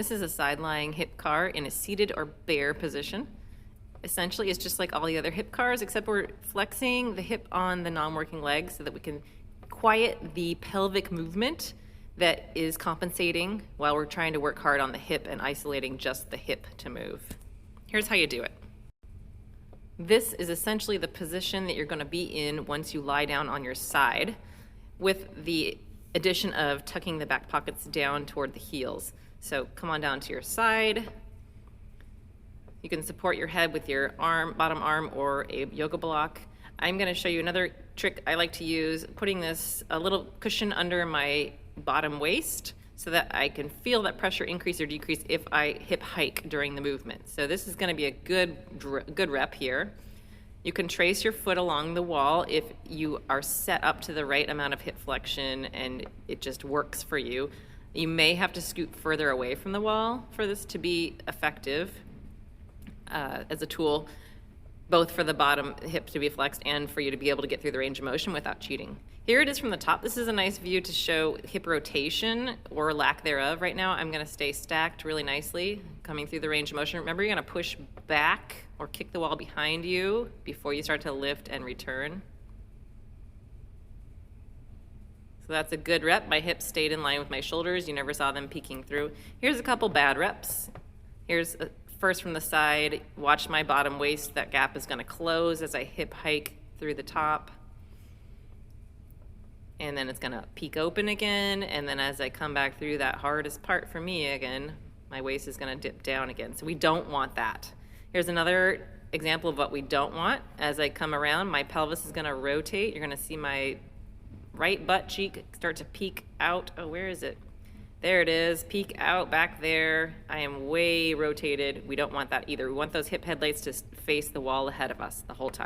This is a side-lying hip car in a seated or bare position. Essentially, it's just like all the other hip cars, except we're flexing the hip on the non-working leg so that we can quiet the pelvic movement that is compensating while we're trying to work hard on the hip and isolating just the hip to move. Here's how you do it. This is essentially the position that you're going to be in once you lie down on your side, with the addition of tucking the back pockets down toward the heels. So come on down to your side. You can support your head with your arm, bottom arm, or a yoga block. I'm going to show you another trick I like to use, putting a little cushion under my bottom waist so that I can feel that pressure increase or decrease if I hip hike during the movement. So this is going to be a good rep here. You can trace your foot along the wall if you are set up to the right amount of hip flexion and it just works for you. You may have to scoot further away from the wall for this to be effective as a tool, both for the bottom hip to be flexed and for you to be able to get through the range of motion without cheating. Here it is from the top. This is a nice view to show hip rotation or lack thereof. Right now I'm going to stay stacked really nicely, coming through the range of motion. Remember, you're going to push back or kick the wall behind you before you start to lift and return. So that's a good rep. My hips stayed in line with my shoulders. You never saw them peeking through. Here's a couple bad reps. Here's first from the side. Watch my bottom waist. That gap is going to close as I hip hike through the top. And then it's going to peek open again. And then as I come back through that hardest part for me again, my waist is going to dip down again. So we don't want that. Here's another example of what we don't want. As I come around, my pelvis is going to rotate. You're going to see my right butt cheek start to peek out. Oh, where is it? There it is. Peek out back there. I am way rotated. We don't want that either. We want those hip headlights to face the wall ahead of us the whole time.